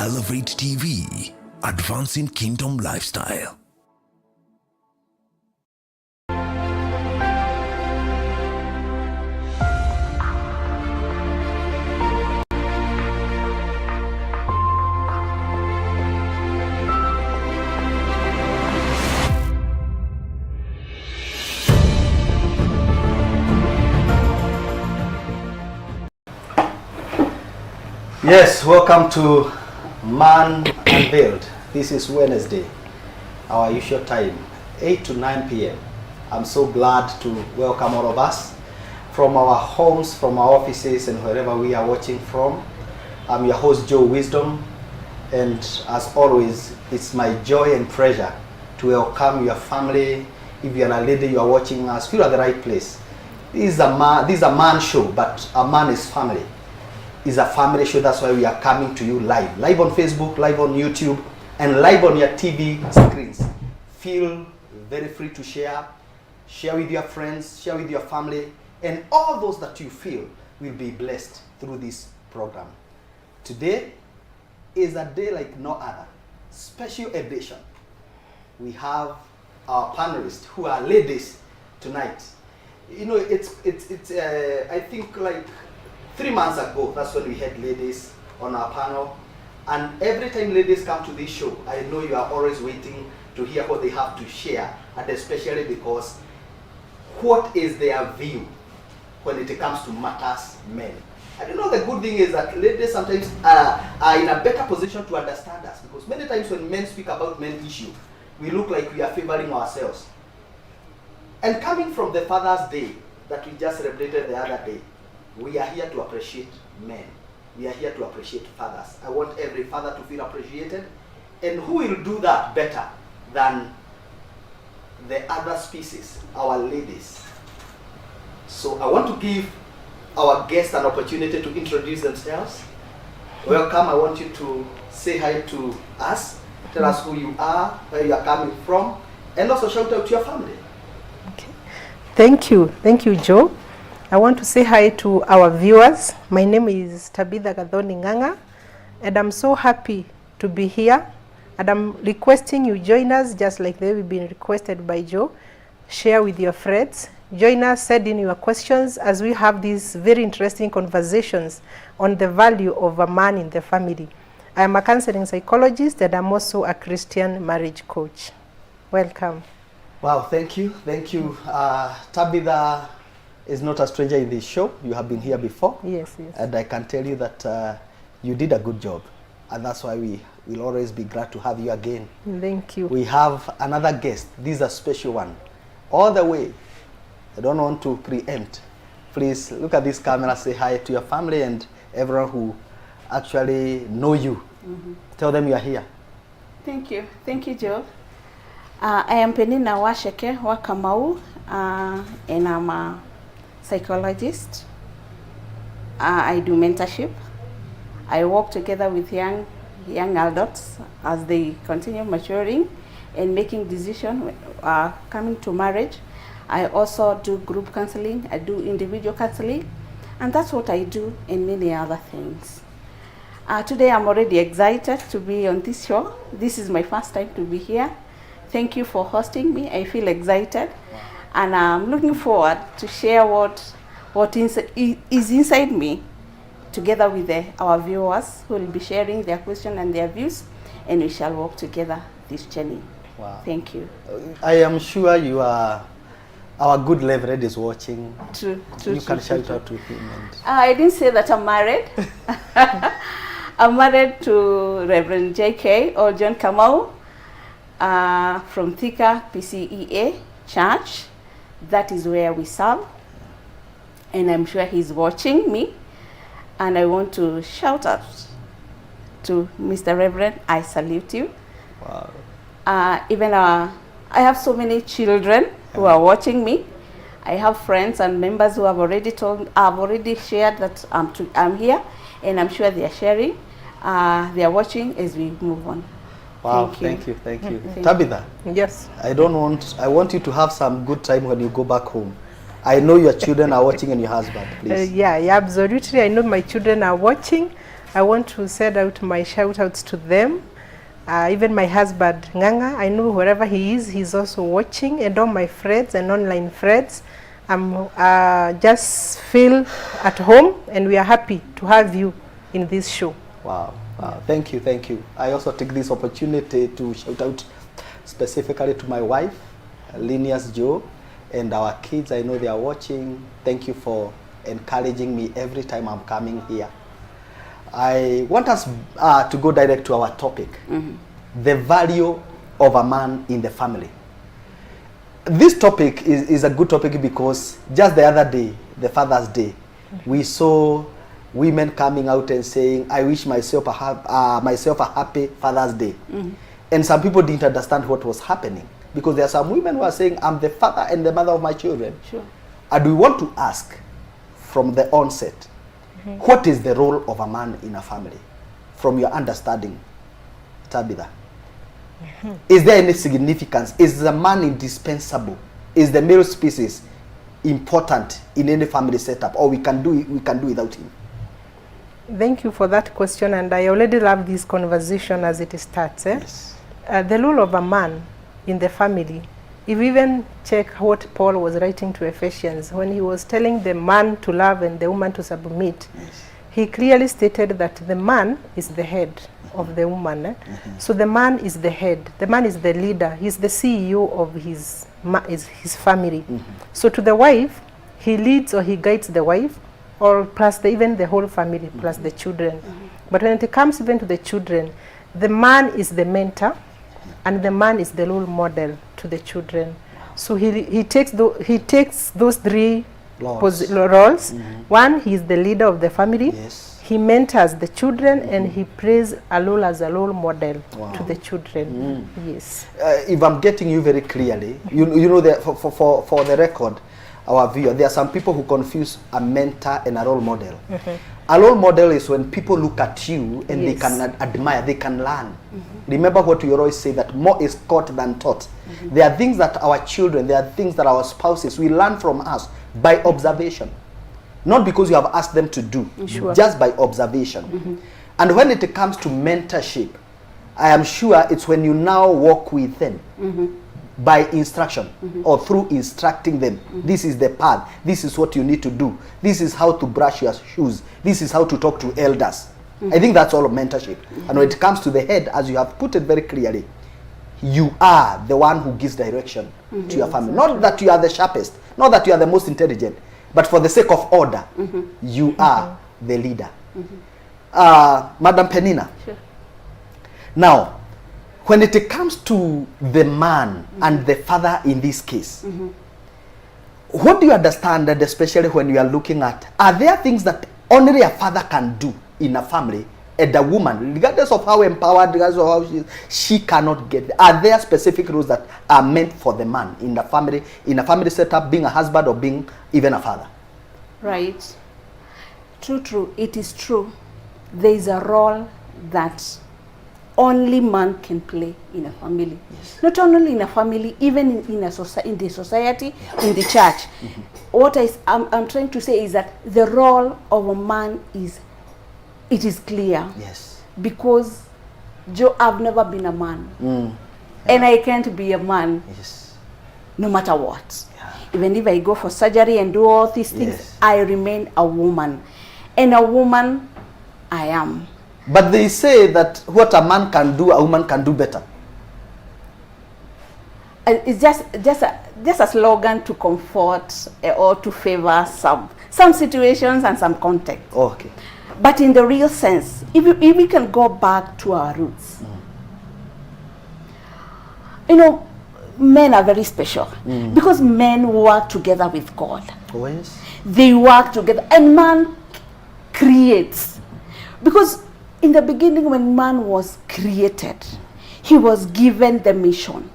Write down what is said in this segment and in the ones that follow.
Elevate TV, advancing kingdom lifestyle. Yes, welcome to Man Unveiled. This is Wednesday, our usual time, 8 to 9 p.m. I'm so glad to welcome all of us from our homes, from our offices, and wherever we are watching from. I'm your host, Joe Wisdom, and as always, it's my joy and pleasure to welcome your family. If you're a lady, you are watching us, you're at the right place. This is a man show, but a man is family. Is a family show. That's why we are coming to you live on Facebook, live on YouTube, and live on your TV screens. Feel very free to share with your friends, share with your family, and all those that you feel will be blessed through this program. Today is a day like no other, special edition. We have our panelists who are ladies tonight. You know, it's I think like 3 months ago, that's when we had ladies on our panel. And every time ladies come to this show, I know you are always waiting to hear what they have to share, and especially because what is their view when it comes to matters men. I don't know, the good thing is that ladies sometimes are in a better position to understand us, because many times when men speak about men issue, we look like we are favoring ourselves. And coming from the Father's Day that we just celebrated the other day, we are here to appreciate men. We are here to appreciate fathers. I want every father to feel appreciated. And who will do that better than the other species, our ladies? So I want to give our guests an opportunity to introduce themselves. Welcome. I want you to say hi to us. Tell us who you are, where you are coming from, and also shout out to your family. Okay. Thank you. Thank you, Joe. I want to say hi to our viewers. My name is Tabitha Gathoni, and I'm so happy to be here. And I'm requesting you join us just like they've been requested by Joe. Share with your friends. Join us, send in your questions as we have these very interesting conversations on the value of a man in the family. I am a counseling psychologist, and I'm also a Christian marriage coach. Welcome. Wow, thank you. Thank you. Tabitha is not a stranger in this show. You have been here before. Yes, yes. And I can tell you that you did a good job. And that's why we will always be glad to have you again. Thank you. We have another guest. This is a special one. All the way. I don't want to preempt. Please look at this camera, say hi to your family and everyone who actually know you. Mm-hmm. Tell them you are here. Thank you. Thank you, Joe. I am Peninah wa Kamau, and I'm a psychologist. I do mentorship. I work together with young adults as they continue maturing and making decisions coming to marriage. I also do group counseling. I do individual counseling, and that's what I do, and many other things. Today I'm already excited to be on this show. This is my first time to be here. Thank you for hosting me. I feel excited. Wow. And I'm looking forward to share what is inside me together with our viewers who will be sharing their questions and their views, and we shall walk together this journey. Wow. Thank you. I am sure you are, our good Reverend is watching. True. You can shout out to him. I didn't say that I'm married. I'm married to Reverend J.K. or John Kamau from Thika PCEA Church. That is where we serve, and I'm sure he's watching me. And I want to shout out to Mr. Reverend. I salute you. Wow. I have so many children who are watching me. I have friends and members who have already shared that I'm here, and I'm sure they are sharing. They are watching as we move on. Wow, thank you. Tabitha. Yes. I want you to have some good time when you go back home. I know your children are watching and your husband, please. Yeah, absolutely. I know my children are watching. I want to send out my shout outs to them. Even my husband, Nganga, I know wherever he is, he's also watching, and all my friends and online friends. Just feel at home, and we are happy to have you in this show. Wow. Wow. Thank you. Thank you. I also take this opportunity to shout out specifically to my wife, Linus Joe, and our kids. I know they are watching. Thank you for encouraging me every time I'm coming here. I want us to go direct to our topic, the value of a man in the family. This topic is a good topic because just the other day, the Father's Day, we saw women coming out and saying, I wish myself a happy Father's Day. And some people didn't understand what was happening, because there are some women who are saying, I'm the father and the mother of my children. Sure. And we want to ask from the onset, what is the role of a man in a family? From your understanding, Tabitha. Is there any significance? Is the man indispensable? Is the male species important in any family setup, or we can do without him? Thank you for that question, and I already love this conversation as it starts. Yes. The role of a man in the family, if we even check what Paul was writing to Ephesians, when he was telling the man to love and the woman to submit, he clearly stated that the man is the head of the woman. So the man is the head, the man is the leader, he's the CEO of his family. So to the wife, he leads or he guides the wife, or plus even the whole family, plus the children. But when it comes even to the children, the man is the mentor, and the man is the role model to the children. So he takes those three roles. One, he is the leader of the family. Yes. He mentors the children, and he plays a role as a role model to the children. Yes. If I'm getting you very clearly, you know that for the record, our viewer, there are some people who confuse a mentor and a role model. A role model is when people look at you and they can admire, they can learn. Remember what we always say, that more is taught than taught. There are things that our children, there are things that our spouses will learn from us by observation. Not because you have asked them to do, just by observation. And when it comes to mentorship, I am sure it's when you now walk with them by instruction or through instructing them. This is the path. This is what you need to do. This is how to brush your shoes. This is how to talk to elders. I think that's all of mentorship. And when it comes to the head, as you have put it very clearly, you are the one who gives direction to your family. Not that you are the sharpest, not that you are the most intelligent, but for the sake of order, you are the leader. Madam Peninah. Sure. Now, when it comes to the man and the father in this case, what do you understand, that especially when you are looking at, are there things that only a father can do in a family, and a woman, regardless of how empowered, regardless of how she cannot get there? Are there specific rules that are meant for the man in a family setup, being a husband or being even a father? Right. True. It is true. There is a role that only man can play in a family. Yes. Not only in a family, even in the society, in the church. What I'm trying to say is that the role of a man is clear. Yes. Because Joe, I've never been a man. And I can't be a man. Yes. No matter what. Yeah. Even if I go for surgery and do all these things, I remain a woman. And a woman I am. But they say that what a man can do, a woman can do better. It's just a slogan to comfort or to favor some situations and some context. Okay. But in the real sense, if we can go back to our roots, you know, men are very special because men work together with God. Oh, yes. They work together, and man creates. Because in the beginning, when man was created, he was given the mission.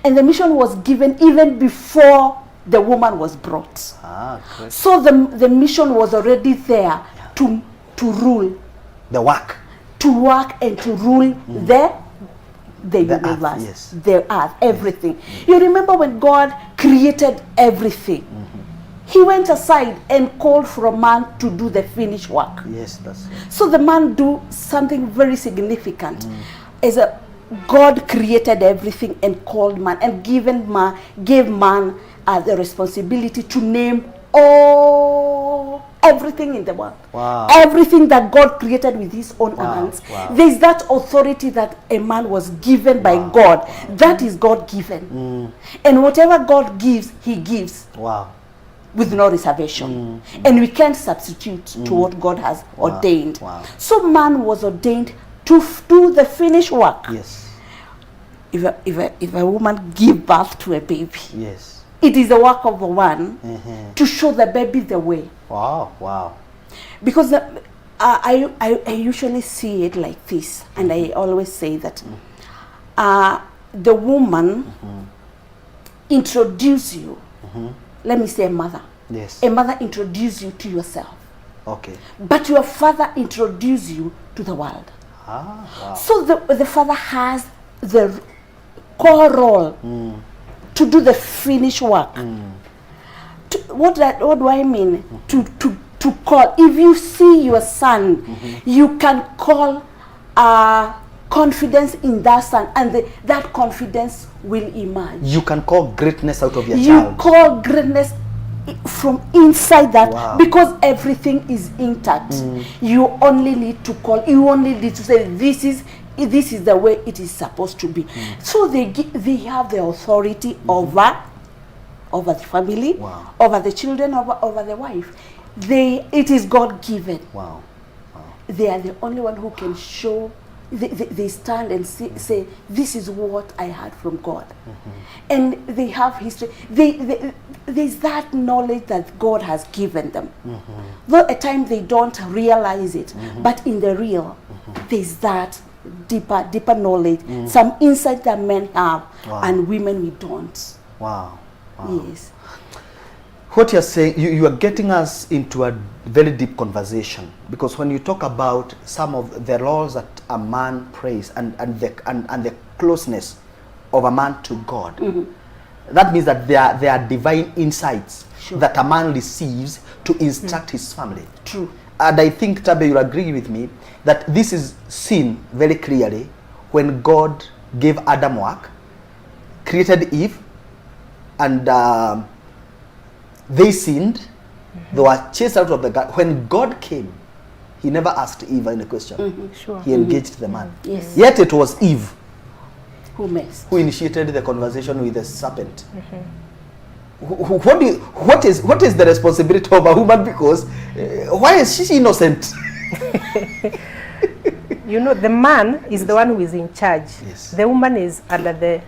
And the mission was given even before the woman was brought. So the mission was already there to rule. The work. To work and to rule the universe, the earth, everything. You remember when God created everything, He went aside and called for a man to do the finished work. Yes, that's So the man do something very significant. As a God created everything and called man and gave man the responsibility to name everything in the world. Wow. Everything that God created with his own hands. Wow. There is that authority that a man was given by God. That is God given. And whatever God gives, he gives. Wow. With no reservation. And we can't substitute to what God has ordained. Wow. So man was ordained to do the finished work. Yes. If a woman give birth to a baby, Yes. it is the work of the one to show the baby the way. Wow. Wow. Because I usually see it like this, and I always say that the woman introduce you. Let me say a mother. Yes. A mother introduce you to yourself. Okay. But your father introduce you to the world. Ah. Wow. So the father has the core role to do the finished work. What do I mean? To call. If you see your son, you can call confidence in that son, and that confidence will emerge. You can call greatness out of your You child. call greatness from inside that. Wow. Because everything is intact. You only need to call. You only need to say this is the way it is supposed to be. So they have the authority over the family, Wow. over the children, over the wife. It is God given. Wow. Wow. They are the only one who can show. They stand and say, this is what I had from God. And they have history. There's that knowledge that God has given them. Though at times they don't realize it, but in the real, there's that deeper knowledge, some insight that men have, and women we don't. Wow. Wow. Yes. What you're saying, you are getting us into a very deep conversation, because when you talk about some of the roles that a man plays and the closeness of a man to God, that means that there are divine insights that a man receives to instruct his family. True. And I think, Tabe, you'll agree with me that this is seen very clearly when God gave Adam work, created Eve, and they sinned. They were chased out of the garden. When God came, he never asked Eve any question. Sure. He engaged the man. Yes. Yet it was Eve Who messed? who initiated the conversation with the serpent. What is the responsibility of a woman? Because why is she innocent? You know, the man is the one who is in charge. Yes. The woman is under the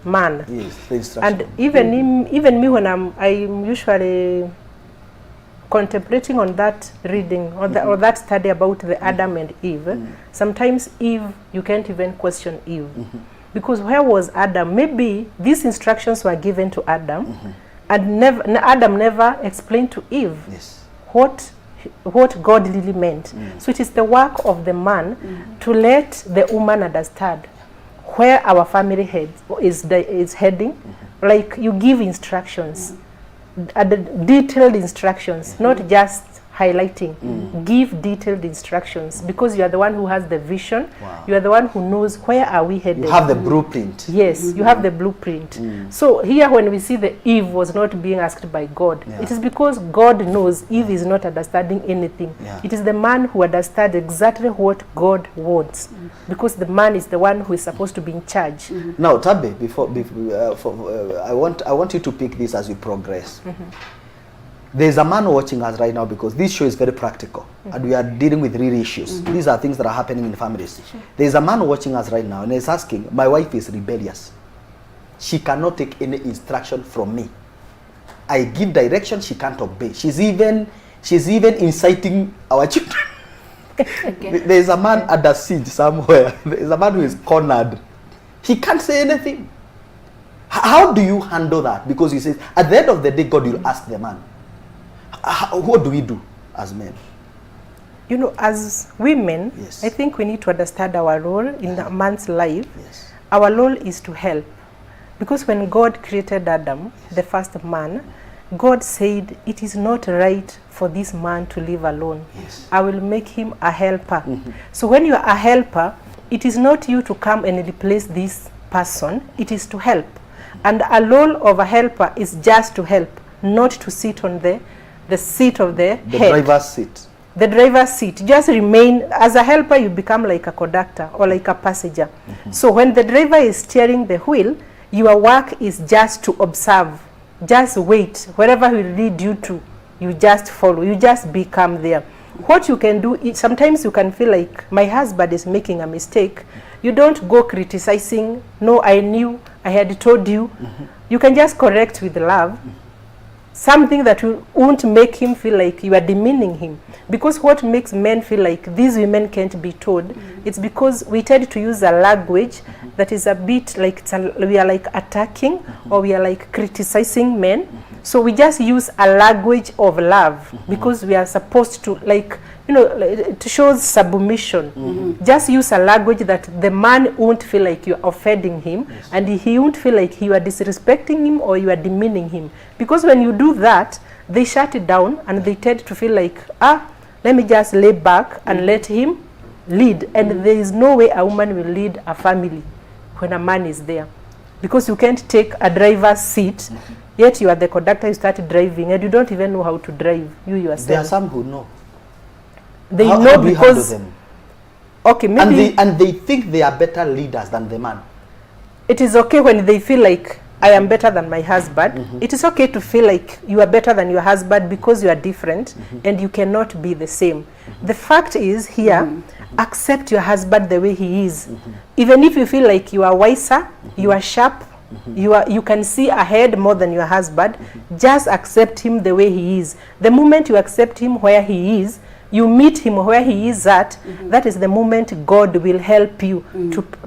man. Yes, the instruction. And even me, when I'm usually contemplating on that reading or that study about the Adam and Eve, sometimes Eve, you can't even question Eve. Because where was Adam? Maybe these instructions were given to Adam, and Adam never explained to Eve Yes. what God really meant. So it is the work of the man to let the woman understand where our family is heading. Like you give instructions, detailed instructions, not just highlighting. Give detailed instructions, because you are the one who has the vision. Wow. You are the one who knows where are we headed. You have the blueprint. Yes, you have the blueprint. So here when we see the Eve was not being asked by God, it is because God knows Eve is not understanding anything. It is the man who understands exactly what God wants, because the man is the one who is supposed to be in charge. Now, Tabe, I want you to pick this as we progress. There's a man watching us right now, because this show is very practical and we are dealing with real issues. These are things that are happening in families. There's a man watching us right now and he's asking, my wife is rebellious. She cannot take any instruction from me. I give direction, she can't obey. She's even inciting our children. There's a man at the siege somewhere. There's a man who is cornered. He can't say anything. How do you handle that? Because he says, at the end of the day, God will ask the man. What do we do as men? You know, as women, Yes. I think we need to understand our role in a man's life. Yes. Our role is to help. Because when God created Adam, the first man, God said it is not right for this man to live alone. Yes. I will make him a helper. So when you are a helper, it is not you to come and replace this person, it is to help. And a role of a helper is just to help, not to sit on the seat of the head. driver's seat. The driver's seat. Just remain, as a helper you become like a conductor or like a passenger. So when the driver is steering the wheel, your work is just to observe. Just wait. Wherever he will lead you to, you just follow. You just become there. What you can do is, sometimes you can feel like my husband is making a mistake. You don't go criticizing. No, I knew, I had told you. You can just correct with love. Something that won't make him feel like you are demeaning him. Because what makes men feel like these women can't be told, it's because we tend to use a language that is a bit like we are like attacking or we are like criticizing men. So we just use a language of love because we are supposed to, like, you know, it shows submission. Just use a language that the man won't feel like you are offending him, and he won't feel like you are disrespecting him or you are demeaning him. Because when you do that, they shut it down and they tend to feel like, let me just lay back and let him lead. And there is no way a woman will lead a family when a man is there. Because you can't take a driver's seat, yet you are the conductor, you start driving, and you don't even know how to drive, you yourself. There are some who know. They How know do you because... handle them? Okay, maybe... And they think they are better leaders than the man. It is okay when they feel like, I am better than my husband. It is okay to feel like you are better than your husband because you are different and you cannot be the same. The fact is here, accept your husband the way he is. Even if you feel like you are wiser, you are sharp, you can see ahead more than your husband, just accept him the way he is. The moment you accept him where he is, you meet him where he is at, that is the moment God will help you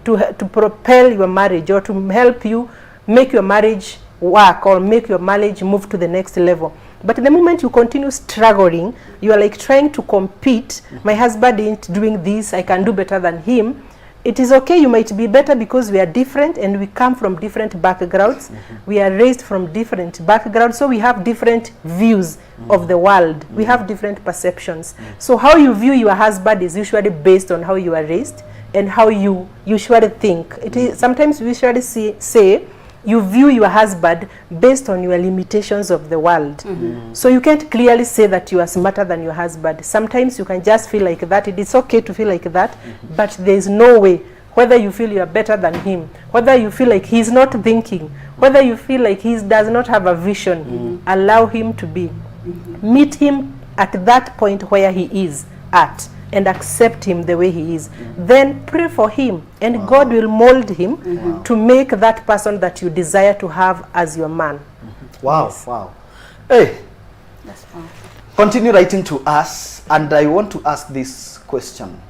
to propel your marriage, or to help you make your marriage work, or make your marriage move to the next level. But the moment you continue struggling, you are like trying to compete. My husband ain't doing this, I can do better than him. It is okay, you might be better because we are different and we come from different backgrounds. We are raised from different backgrounds, so we have different views of the world. We have different perceptions. So how you view your husband is usually based on how you are raised and how you usually think. It is, sometimes we usually say you view your husband based on your limitations of the world. So you can't clearly say that you are smarter than your husband. Sometimes you can just feel like that. It is okay to feel like that, but there is no way, whether you feel you are better than him, whether you feel like he's not thinking, whether you feel like he does not have a vision, allow him to be. Meet him at that point where he is at, and accept him the way he is. Then pray for him, and God will mold him to make that person that you desire to have as your man. Wow, Yes. wow. Hey, That's fine. continue writing to us, and I want to ask this question.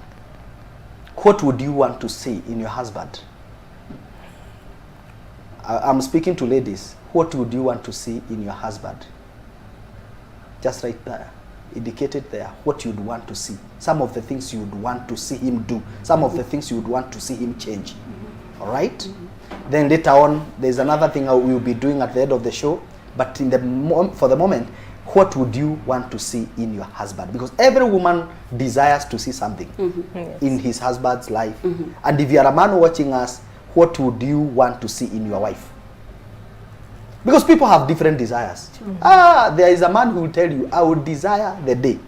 What would you want to see in your husband? I'm speaking to ladies. What would you want to see in your husband? Just right there. Indicated there what you'd want to see, some of the things you'd want to see him do, some of the things you would want to see him change. All right? Then later on, there's another thing I will be doing at the end of the show, but in the for the moment, what would you want to see in your husband? Because every woman desires to see something in his husband's life. And if you are a man watching us, what would you want to see in your wife? Because people have different desires. There is a man who will tell you, I would desire the day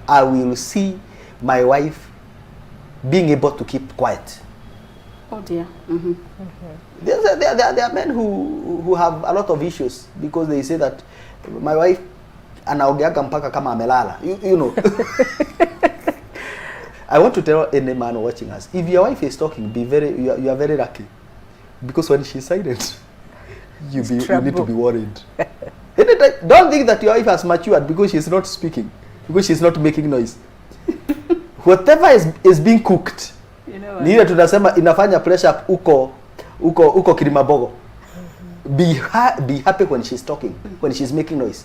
I will see my wife being able to keep quiet. Oh dear. There are men who have a lot of issues because they say that my wife anaogeaga mpaka kama amelala. You know. I want to tell any man watching us, if your wife is talking, you are very lucky. Because when she's silent, you need to be worried. Don't think that your wife has matured because she's not speaking, because she's not making noise. Whatever is being cooked, You know ni ile tunasema inafanya pressure uko Kilimabogo. Be happy when she's talking, when she's making noise.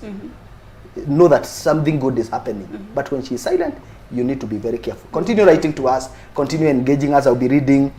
Know that something good is happening. But when she's silent, you need to be very careful. Continue writing to us, continue engaging us. I'll be reading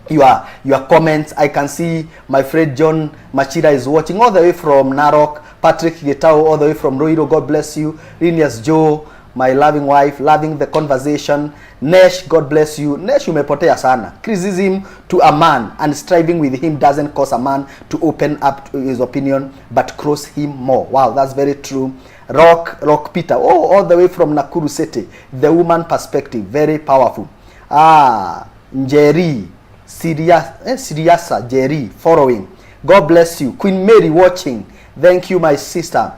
your comments. I can see my friend John Machira is watching all the way from Narok. Patrick Getao, all the way from Roiro, God bless you. Rinias Joe, my loving wife, loving the conversation. Nesh, God bless you. Nesh, umepotea sana. Criticism to a man and striving with him doesn't cause a man to open up to his opinion, but cross him more. Wow, that's very true. Rock Peter, oh, all the way from Nakuru City. The woman perspective, very powerful. Njeri, Siriasa, Jerry, following. God bless you. Queen Mary watching. Thank you, my sister.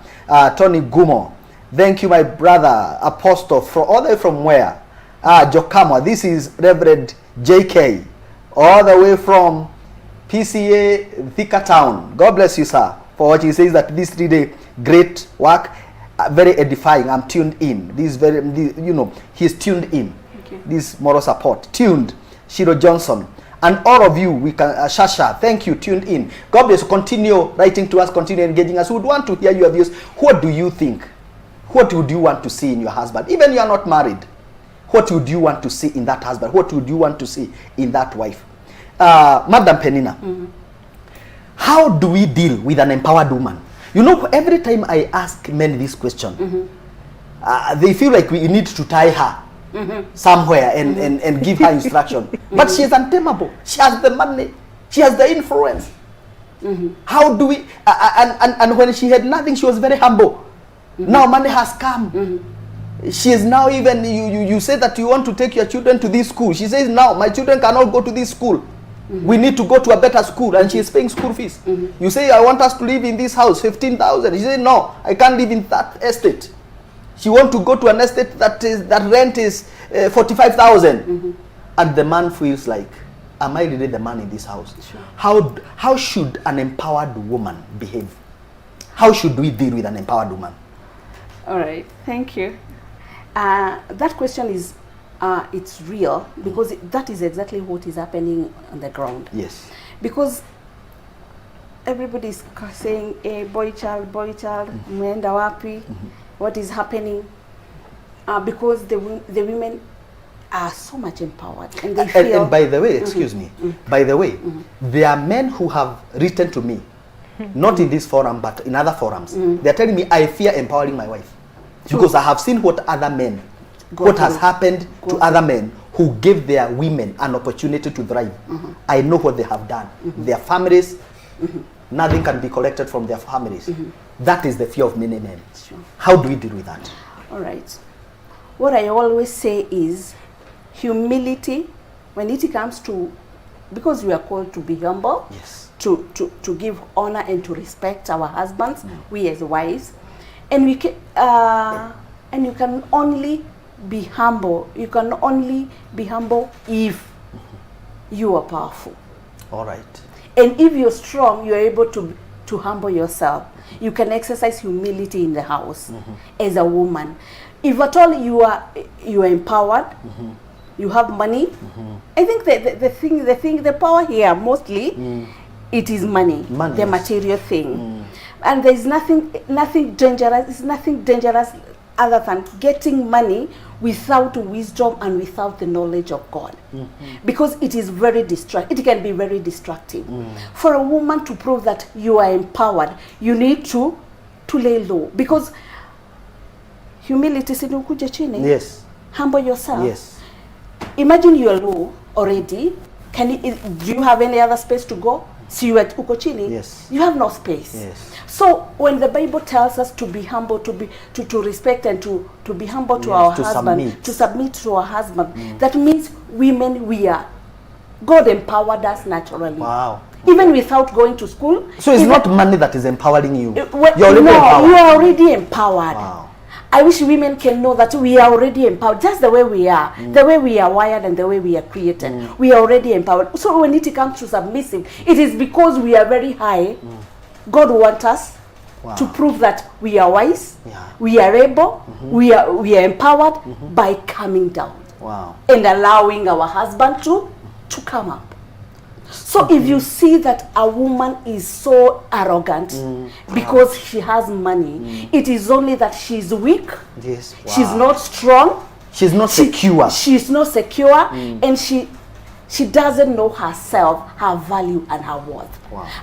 Tony Gumo. Thank you, my brother, Apostle, from all the way from where? Jokama. This is Reverend JK, all the way from PCA Thika Town. God bless you, sir, for watching. He says that this 3-day great work, very edifying. I'm tuned in. He's tuned in. This moral support. Tuned. Shiro Johnson. And all of you, we can, Shasha, thank you, tuned in. God bless you. Continue writing to us, continue engaging us. We would want to hear your views. What do you think? What would you want to see in your husband? Even you are not married. What would you want to see in that husband? What would you want to see in that wife? Madam Peninah, how do we deal with an empowered woman? You know, every time I ask men this question, they feel like we need to tie her somewhere and give her instruction. But she is untamable. She has the money. She has the influence. How do we... and when she had nothing, she was very humble. Now money has come. She is now even... You say that you want to take your children to this school. She says, now, my children cannot go to this school. We need to go to a better school, and she is paying school fees. You say, I want us to live in this house, 15,000. She says, no, I can't live in that estate. She want to go to an estate that rent is 45,000. And the man feels like, am I really the man in this house? Sure. How should an empowered woman behave? How should we deal with an empowered woman? All right, thank you. That question is, it's real, because that is exactly what is happening on the ground. Yes. Because everybody is saying, hey, boy child, mwenda wapi, what is happening? Because the women are so much empowered, and they feel... And by the way, excuse me, by the way, there are men who have written to me, not in this forum, but in other forums. They're telling me, I fear empowering my wife. Because I have seen what other men, what has happened to other men who gave their women an opportunity to thrive. I know what they have done. Their families, nothing can be collected from their families. That is the fear of many men. Sure. How do we deal with that? All right. What I always say is humility, when it comes to, because we are called to be humble, yes, to give honor and to respect our husbands, we as wives, and we can, and you can only be humble. You can only be humble if you are powerful. All right. And if you're strong, you're able to humble yourself. You can exercise humility in the house as a woman. If at all you are empowered, you have money. I think the power here mostly it is money, the material thing. And there's nothing dangerous. It's nothing dangerous other than getting money without wisdom and without the knowledge of God, because it is very it can be very distracting. For a woman to prove that you are empowered, you need to lay low, because humility is kuja chini. Yes. Humble yourself. Yes. Imagine you are low already. Do you have any other space to go? So you are uko chini. Yes. You have no space. Yes. So when the Bible tells us to be humble, to respect and to be humble to our husband, to submit to our husband, that means women, we are, God empowered us naturally. Wow. Even without going to school. So it's not money that is empowering you. You're already empowered. You are already empowered. Wow. I wish women can know that we are already empowered, just the way we are, the way we are wired and the way we are created. We are already empowered. So when it comes to submissive, it is because we are very high. God wants us to prove that we are wise, we are able, we are empowered by coming down and allowing our husband to come up. So if you see that a woman is so arrogant because she has money, it is only that she's weak, she's not strong, she's not secure. She's not secure, and she doesn't know herself, her value and her worth.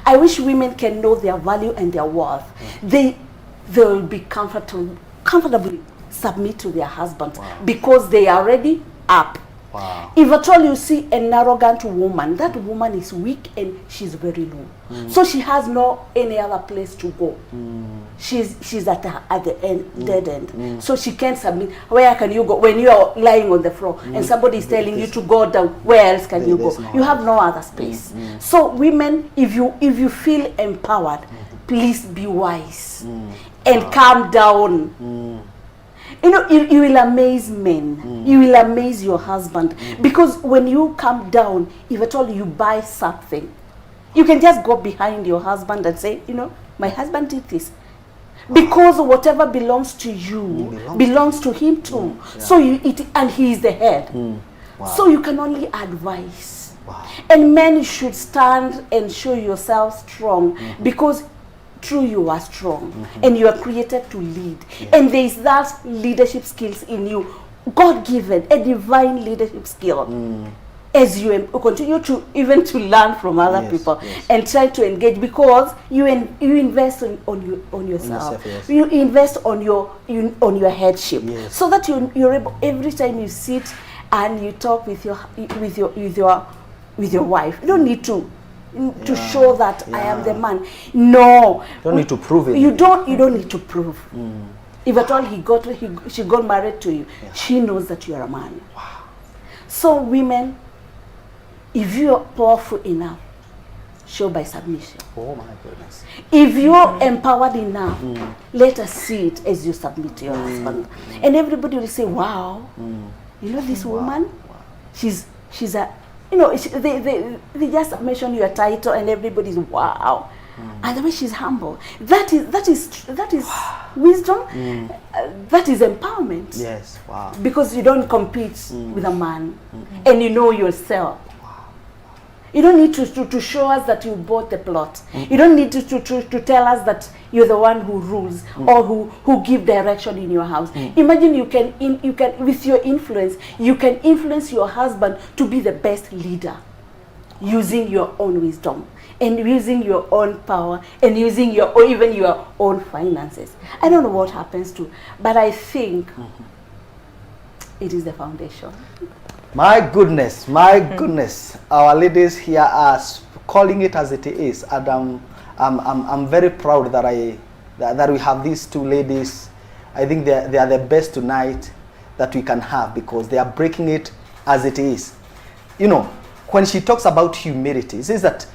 I wish women can know their value and their worth. They they will be comfortably submit to their husband because they are already up. Wow. If at all you see an arrogant woman, that woman is weak and she's very low. So she has no any other place to go. She's at the end, dead end. So she can't submit. Where can you go when you are lying on the floor and somebody is telling you to go down? Where else can you go? You have no other space. So women, if you feel empowered, please be wise and calm down. You know, you will amaze men. You will amaze your husband. Because when you come down, if at all you buy something, you can just go behind your husband and say, you know, my husband did this. Because whatever belongs to you belongs to him too. So and he is the head. So you can only advise. And men should stand and show yourself strong because true, you are strong and you are created to lead, and there is that leadership skills in you, God-given, a divine leadership skill. As you continue to even to learn from other people and try to engage, because you invest on yourself. You invest on your headship, so that you're able, every time you sit and you talk with your wife, you don't need to show that I am the man. No, you don't need to prove it. You don't need to prove. If at all she got married to you, she knows that you are a man. So women, if you are powerful enough, show by submission. Oh my goodness. If you're empowered enough, let us see it as you submit to your husband, and everybody will say, wow, you know this woman, she's a, you know, they just mention your title and everybody's wow. And the way she's humble, that is wisdom. That is empowerment. Yes, wow. Because you don't compete with a man, and you know yourself. You don't need to show us that you bought the plot. You don't need to tell us that you're the one who rules or who give direction in your house. Imagine you can with your influence, you can influence your husband to be the best leader, using your own wisdom and using your own power and using even your own finances. I don't know what happens to, but I think it is the foundation. My goodness, our ladies here are calling it as it is, and I'm very proud that we have these two ladies. I think they are the best tonight that we can have, because they are breaking it as it is. You know, when she talks about humility, it says that,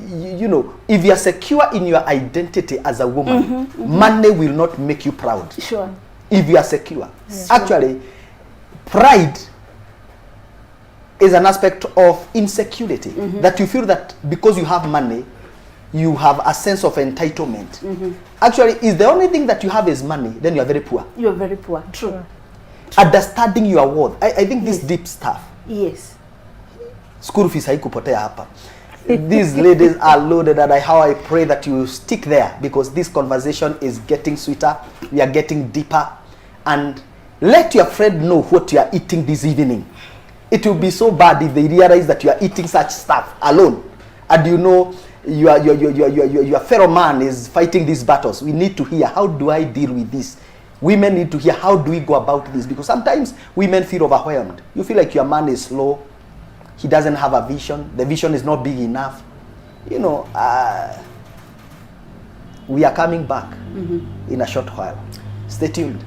you know, if you are secure in your identity as a woman, money will not make you proud. Sure. If you are secure. Actually, pride is an aspect of insecurity, that you feel that because you have money, you have a sense of entitlement. Actually, if the only thing that you have is money, then you are very poor. You are very poor. True. Understanding your worth. I think this deep stuff. Yes. School fees haikupotea hapa. These ladies are loaded, and how I pray that you stick there, because this conversation is getting sweeter. We are getting deeper, and let your friend know what you are eating this evening. It will be so bad if they realize that you are eating such stuff alone, and you know your fellow man is fighting these battles. We need to hear, how do I deal with this? Women need to hear, how do we go about this? Because sometimes women feel overwhelmed. You feel like your man is slow. He doesn't have a vision. The vision is not big enough. You know, we are coming back in a short while. Stay tuned.